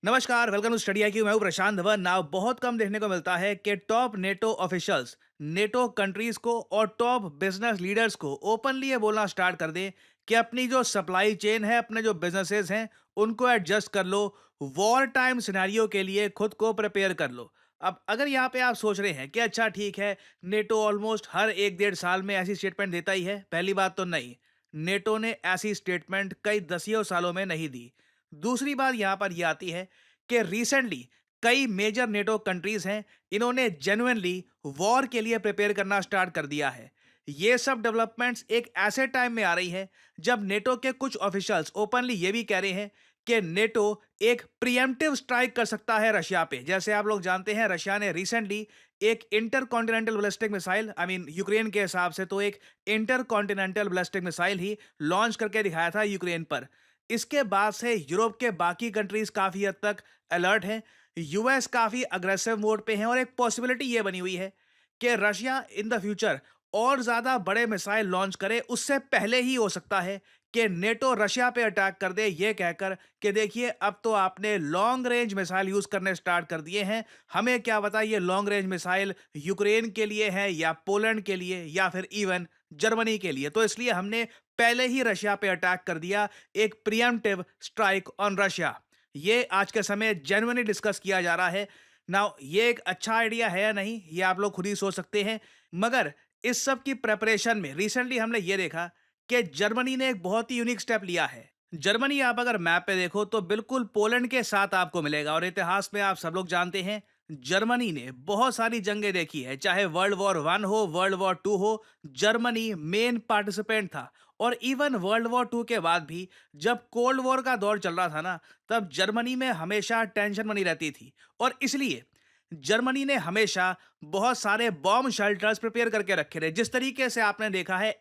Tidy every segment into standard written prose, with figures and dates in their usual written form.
नमस्कार, welcome to study I Q. मैं हूं प्रशांत धवन। नाउ बहुत कम देखने को मिलता है कि top NATO officials NATO countries को और टॉप बिजनेस लीडर्स को ओपनली ये बोलना स्टार्ट कर दें कि अपनी जो सप्लाई चेन है, अपने जो बिजनेसेस हैं, उनको एडजस्ट कर लो। वॉर टाइम सिनेरियो के लिए खुद को प्रिपेयर कर लो। अब अगर यहाँ पे आप सोच रहे हैं कि अच्छा ठीक है, नेटो ऑलमोस्ट हर एक डेढ़ साल में ऐसी स्टेटमेंट देता ही है, पहली बात तो नहीं। नेटो ने ऐसी स्टेटमेंट कई दसियों सालों में नहीं दी। दूसरी बात यहां पर यह आती है कि रिसेंटली कई मेजर नेटो कंट्रीज हैं, इन्होंने जेन्युइनली वॉर के लिए प्रिपेयर करना स्टार्ट कर दिया है। ये सब डेवलपमेंट्स एक ऐसे टाइम में आ रही है जब नेटो के कुछ ऑफिशियल्स ओपनली ये भी कह रहे हैं कि नेटो एक प्रिएम्प्टिव स्ट्राइक कर सकता है रशिया पे। जैसे आप लोग जानते हैं, रशिया ने रिसेंटली एक inter continental ballistic missile, I mean Ukraine के हिसाब से तो एक इंटर कॉन्टिनेंटल बैलिस्टिक मिसाइल ही लॉन्च करके दिखाया था यूक्रेन पर। इसके बाद से यूरोप के बाकी कंट्रीज काफी हद तक अलर्ट हैं। यूएस काफी अग्रेसिव मोड पे है और एक पॉसिबिलिटी ये बनी हुई है कि रशिया इन द फ्यूचर और ज्यादा बड़े मिसाइल लॉन्च करे उससे पहले ही हो सकता है कि नेटो रशिया पे अटैक कर दे, ये कहकर कि देखिए अब तो आपने लॉन्ग रेंज मिसाइल यूज करने स्टार्ट कर दिए हैं। हमें क्या पता ये लॉन्ग रेंज मिसाइल यूक्रेन के लिए है या पोलैंड के लिए या फिर इवन जर्मनी के लिए, तो इसलिए हमने पहले ही रशिया पे अटैक कर दिया। एक प्रिएम्प्टिव स्ट्राइक ऑन रशिया, ये आज के समय जेन्युइनली डिस्कस किया जा रहा है। नाउ ये एक अच्छा आइडिया है या नहीं, ये आप लोग खुद ही सोच सकते हैं। मगर इस सब की प्रेपरेशन में रिसेंटली हमने ये देखा कि जर्मनी ने एक बहुत ही यूनिक स्टेप लिया है। जर्मनी आप अगर मैप पे देखो तो बिल्कुल पोलैंड के साथ आपको मिलेगा, और इतिहास में आप सब लोग जानते हैं जर्मनी ने बहुत सारी जंगें देखी है, चाहे वर्ल्ड वॉर वन हो, वर्ल्ड वॉर टू हो, जर्मनी मेन पार्टिसिपेंट था। और इवन वर्ल्ड वॉर टू के बाद भी जब कोल्ड वॉर का दौर चल रहा था ना, तब जर्मनी में हमेशा टेंशन बनी रहती थी। और इसलिए जर्मनी ने हमेशा बहुत सारे बॉम्ब शेल्टर्स प्रिपेयर करके रखे थे, जिस तरीके से आपने देखा है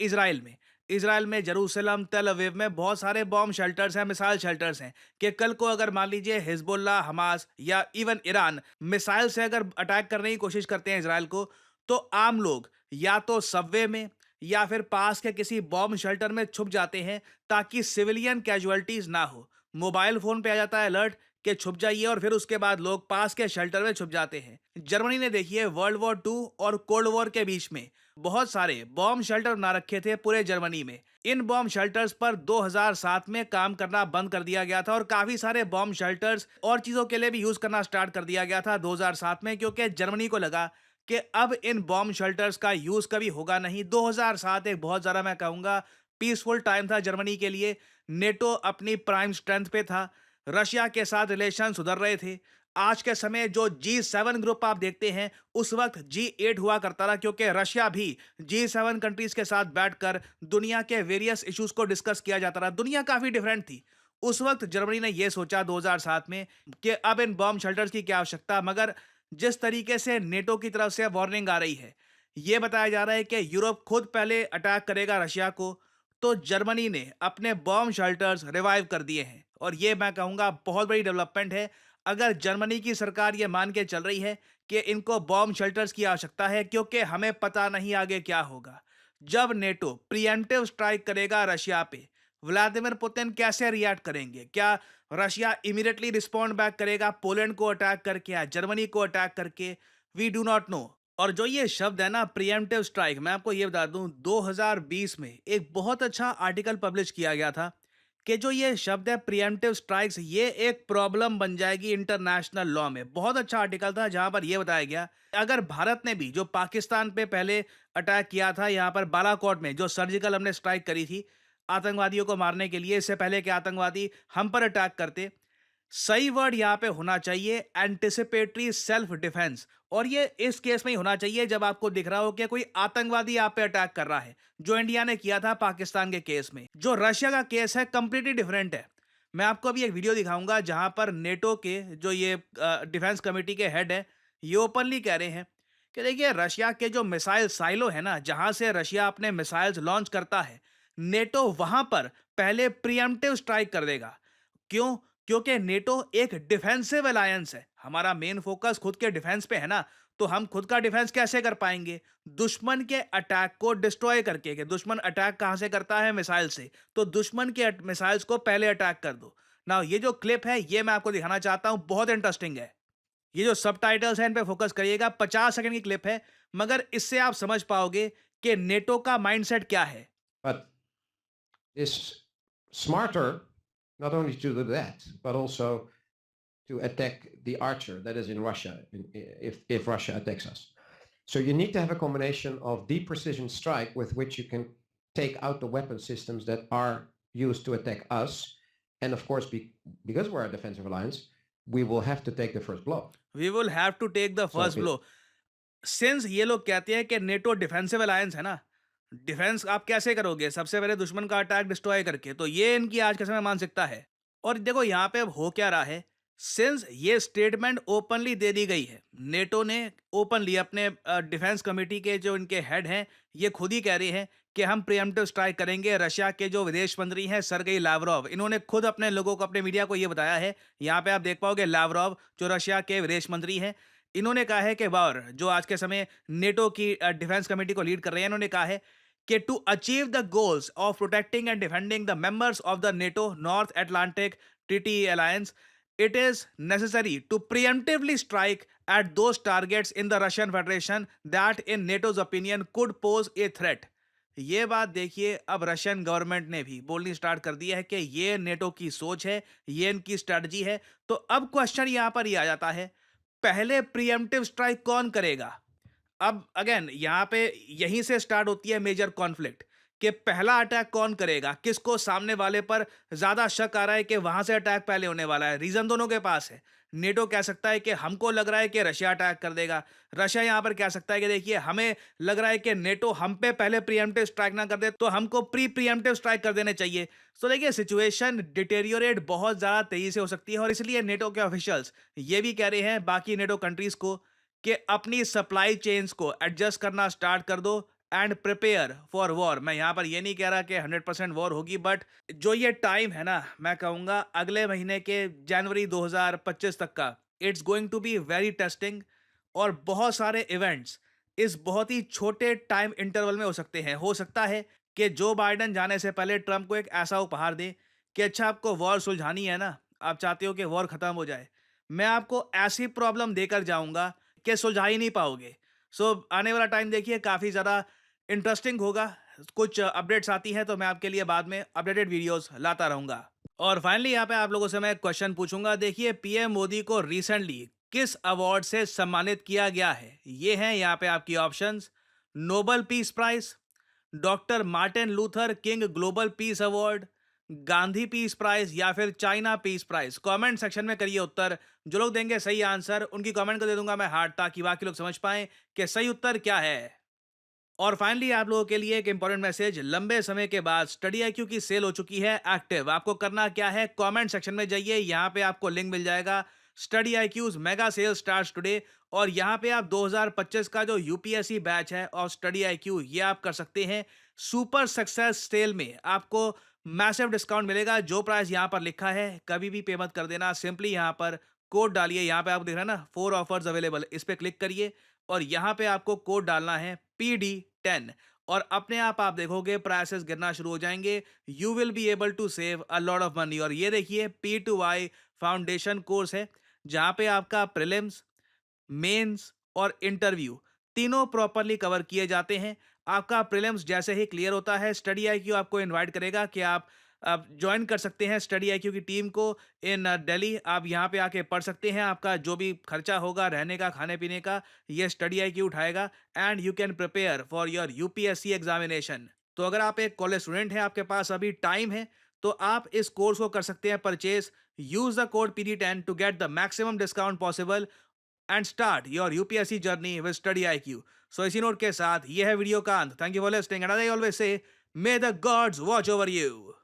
इसराइल में जेरूसलम, तेल अवीव में बहुत सारे बॉम्ब शेल्टर्स हैं, मिसाइल शेल्टर्स हैं, कि कल को अगर मान लीजिए हिजबुल्लाह, हमास या इवन ईरान मिसाइल से अगर अटैक करने की कोशिश करते हैं इसराइल को, तो आम लोग या तो सबवे में या फिर पास के किसी बॉम्ब शेल्टर में छुप जाते हैं ताकि सिविलियन कैजुअलिटीज ना हो। मोबाइल फोन पे आ जाता है अलर्ट कि छुप जाइए, और फिर उसके बाद लोग पास के शेल्टर में छुप जाते हैं। जर्मनी ने देखिए वर्ल्ड वॉर टू और कोल्ड वॉर के बीच में बहुत सारे बॉम्ब शेल्टर बना रखे थे पूरे जर्मनी में। इन बॉम्ब शेल्टर्स पर 2007 में काम करना बंद कर दिया गया था, और काफी सारे बॉम्ब शेल्टर्स और चीजों के लिए भी यूज करना स्टार्ट कर दिया गया था 2007 में, क्योंकि जर्मनी को लगा कि अब इन बॉम्ब शेल्टर्स का यूज कभी होगा नहीं। 2007 एक बहुत ज्यादा, मैं कहूंगा, पीसफुल टाइम था जर्मनी के लिए। नेटो अपनी प्राइम स्ट्रेंथ पे था, रशिया के साथ रिलेशन सुधर रहे थे। आज के समय जो G7 ग्रुप आप देखते हैं, उस वक्त G8 हुआ करता था, क्योंकि रशिया भी G7 कंट्रीज के साथ बैठकर दुनिया के वेरियस इश्यूज को डिस्कस किया जाता था। दुनिया काफी डिफरेंट थी उस वक्त। जर्मनी ने यह सोचा 2007 में कि अब इन बॉम्ब शेल्टर्स की क्या आवश्यकता। मगर जिस तरीके से नेटो की तरफ से वार्निंग आ रही है, यह बताया जा रहा है कि यूरोप खुद पहले अटैक करेगा रशिया को, तो जर्मनी ने अपने बॉम्ब शेल्टर्स रिवाइव कर दिए हैं। और ये मैं कहूंगा बहुत बड़ी डेवलपमेंट है। अगर जर्मनी की सरकार ये मान के चल रही है कि इनको बॉम्ब शेल्टर्स की आवश्यकता है, क्योंकि हमें पता नहीं आगे क्या होगा। जब नेटो प्रिएम्प्टिव स्ट्राइक करेगा रशिया पे, व्लादिमीर पुतिन कैसे रिएक्ट करेंगे? क्या रशिया इमीडिएटली रिस्पॉन्ड बैक करेगा पोलैंड को अटैक करके या जर्मनी को अटैक करके? We do not know. और जो ये शब्द है ना प्रिएम्प्टिव स्ट्राइक, मैं आपको ये बता दूं, 2020 में एक बहुत अच्छा आर्टिकल पब्लिश किया गया था कि जो ये शब्द है प्रिएम्प्टिव स्ट्राइक्स, ये एक प्रॉब्लम बन जाएगी इंटरनेशनल लॉ में। बहुत अच्छा आर्टिकल था जहां पर यह बताया गया, अगर भारत ने भी जो पाकिस्तान पे पहले अटैक किया था, यहां पर बालाकोट में जो सर्जिकल हमने स्ट्राइक करी थी आतंकवादियों को मारने के लिए, इससे पहले कि आतंकवादी हम पर अटैक करते, सही वर्ड यहां पे होना चाहिए एंटिसिपेटरी सेल्फ डिफेंस। और ये इस केस में ही होना चाहिए जब आपको दिख रहा हो कि कोई आतंकवादी आप पे अटैक कर रहा है, जो इंडिया ने किया था पाकिस्तान के केस में। जो रशिया का केस है कंप्लीटली डिफरेंट है। मैं आपको अभी एक वीडियो दिखाऊंगा जहां पर नेटो के जो ये डिफेंस कमेटी के हेड है, ये ओपनली कह रहे हैं कि देखिए रशिया के जो मिसाइल साइलो है ना, जहां से रशिया अपने मिसाइल्स लॉन्च करता है, नेटो वहां पर पहले प्रिएम्प्टिव स्ट्राइक कर देगा। क्यों? क्योंकि नेटो एक डिफेंसिव अलायंस है। हमारा मेन फोकस खुद के डिफेंस पे है ना, तो हम खुद का डिफेंस कैसे कर पाएंगे? दुश्मन के अटैक को डिस्ट्रॉय करके। कि दुश्मन अटैक कहां से करता है? मिसाइल से। तो दुश्मन के मिसाइल्स को पहले अटैक कर दो। नाउ ये जो क्लिप है ये मैं आपको दिखाना चाहता हूं, बहुत इंटरेस्टिंग है। ये जो सबटाइटल्स हैं इन पे फोकस करिएगा, 50 सेकंड की क्लिप है, मगर इससे आप समझ पाओगे कि नेटो का माइंडसेट क्या है। But it's smarter not only to do that, but also to attack the archer that is in Russia if Russia attacks us. So you need to have a combination of deep precision strike with which you can take out the weapon systems that are used to attack us. And of course, because we're a defensive alliance, we will have to take the first blow. We will have to take the So first blow. Since ये लोग कहते हैं कि NATO defensive alliance है ना, defence आप कैसे करोगे? सबसे पहले दुश्मन का अटैक डिस्ट्रॉय करके। तो ये इनकी आज के समय मानसिकता है। और देखो यहाँ पे अब हो क्या रहा है, सिंस ये स्टेटमेंट ओपनली दे दी गई है, नेटो ने ओपनली अपने डिफेंस कमेटी के जो इनके हेड हैं, ये खुद ही कह रहे हैं कि हम प्रिएम्प्टिव स्ट्राइक करेंगे। रशिया के जो विदेश मंत्री हैं सरगेई लावरोव, इन्होंने खुद अपने लोगों को, अपने मीडिया को ये बताया है। यहाँ पे आप देख पाओगे लावरोव जो रशिया के विदेश मंत्री हैं, इन्होंने कहा है कि वॉर जो आज के समय नेटो की डिफेंस कमेटी को लीड कर रहे हैं, इन्होंने कहा है कि to achieve the goals of protecting and defending the members of the NATO North Atlantic Treaty Alliance, it is necessary to preemptively strike at those targets in the Russian Federation that in NATO's opinion could pose a threat। ये बात देखिए, अब Russian government ने भी बोलनी start कर दिया है कि ये नेटो की सोच है, ये इनकी स्ट्रेटजी है। तो अब क्वेश्चन यहां पर ये आ जाता है, पहले प्रीएम्प्टिव स्ट्राइक कौन करेगा? अब अगेन यहाँ पे यहीं से स्टार्ट होती है मेजर कॉन्फ्लिक्ट कि पहला अटैक कौन करेगा, किसको सामने वाले पर ज्यादा शक आ रहा है कि वहां से अटैक पहले होने वाला है। रीजन दोनों के पास है। नेटो कह सकता है कि हमको लग रहा है कि रशिया अटैक कर देगा, रशिया यहां पर कह सकता है कि देखिए हमें लग रहा है कि नेटो हम पे पहले प्रीएम्प्टिव स्ट्राइक ना कर दे तो हमको प्रीएम्प्टिव स्ट्राइक कर देने चाहिए। तो देखिए सिचुएशन डिटेरियोरेट बहुत ज्यादा तेजी से हो सकती है और इसलिए नेटो के ऑफिशियल्स ये भी कह रहे हैं बाकी नेटो कंट्रीज को कि अपनी सप्लाई चेन्स को एडजस्ट करना स्टार्ट कर दो एंड प्रिपेयर फॉर वॉर। मैं यहाँ पर ये नहीं कह रहा कि 100% वॉर होगी, बट जो ये टाइम है ना, मैं कहूँगा अगले महीने के जनवरी 2025 तक का, it's going to be very testing. और बहुत सारे इवेंट्स इस बहुत ही छोटे टाइम इंटरवल में हो सकते हैं। हो सकता है कि जो बाइडन जाने से पहले ट्रंप को एक ऐसा उपहार दे कि अच्छा आपको वॉर सुलझानी है ना, आप चाहते हो कि वॉर खत्म हो जाए, मैं आपको ऐसी प्रॉब्लम देकर जाऊंगा कि सुलझा ही नहीं पाओगे। सो आने वाला टाइम देखिए काफ़ी ज़्यादा इंटरेस्टिंग होगा। कुछ अपडेट्स आती हैं तो मैं आपके लिए बाद में अपडेटेड वीडियोस लाता रहूँगा। और फाइनली यहाँ पे आप लोगों से मैं एक क्वेश्चन पूछूंगा। देखिए पीएम मोदी को रिसेंटली किस अवार्ड से सम्मानित किया गया है? ये हैं यहाँ पे आपकी options. Nobel peace prize, doctor Martin Luther King global peace award, Gandhi peace prize या फिर China peace prize. Comment section में करिए उत्तर। जो लोग देंगे सही आंसर उनकी कमेंट को दे दूंगा मैं हार्ट, ताकि बाकी लोग समझ पाएं कि सही उत्तर क्या है। और फाइनली आप लोगों के लिए एक इंपॉर्टेंट मैसेज, लंबे समय के बाद स्टडी आईक्यू की सेल हो चुकी है एक्टिव। आपको करना क्या है, कमेंट सेक्शन में जाइए, यहाँ पे आपको लिंक मिल जाएगा। Study IQ's mega sale starts today. और यहाँ पे आप 2025 का जो यूपीएससी बैच है और स्टडी आईक्यू, ये आप कर सकते हैं। सुपर सक्सेस सेल में आपको मैसिव डिस्काउंट मिलेगा। जो प्राइस यहाँ पर लिखा है कभी भी पे मत कर देना, सिंपली यहाँ पर कोड डालिए। यहाँ पे आपको दिख रहा है ना 4 ऑफर्स अवेलेबल, इस पे क्लिक करिए और यहाँ पे आपको कोड डालना है PD10 और अपने आप देखोगे प्राइसेस गिरना शुरू हो जाएंगे। You will be able to save a lot of money. और ये देखिए P2Y फाउंडेशन कोर्स है जहाँ पे आपका प्रीलिम्स, मेंस और इंटरव्यू तीनों प्रॉपरली कवर किए जाते हैं। आपका प्रीलिम्स जैसे ही क्लियर होता है, स्टडी आईक्यू आपको इनवाइट करेगा कि आप ज्वाइन कर सकते हैं स्टडी आईक्यू की टीम को इन दिल्ली। आप यहाँ पे आके पढ़ सकते हैं। आपका जो भी खर्चा होगा रहने का, खाने पीने का, ये स्टडी आईक्यू उठाएगा and you can prepare for your UPSC examination. तो अगर आप एक कॉलेज स्टूडेंट हैं, आपके पास अभी टाइम है, तो आप इस कोर्स को कर सकते हैं purchase. Use the code PD10 to get the maximum discount possible and start your UPSC journey with study IQ. So इसी नोट के साथ ये है वीडियो का अंत। Thank you for listening and I always say may the gods watch over you.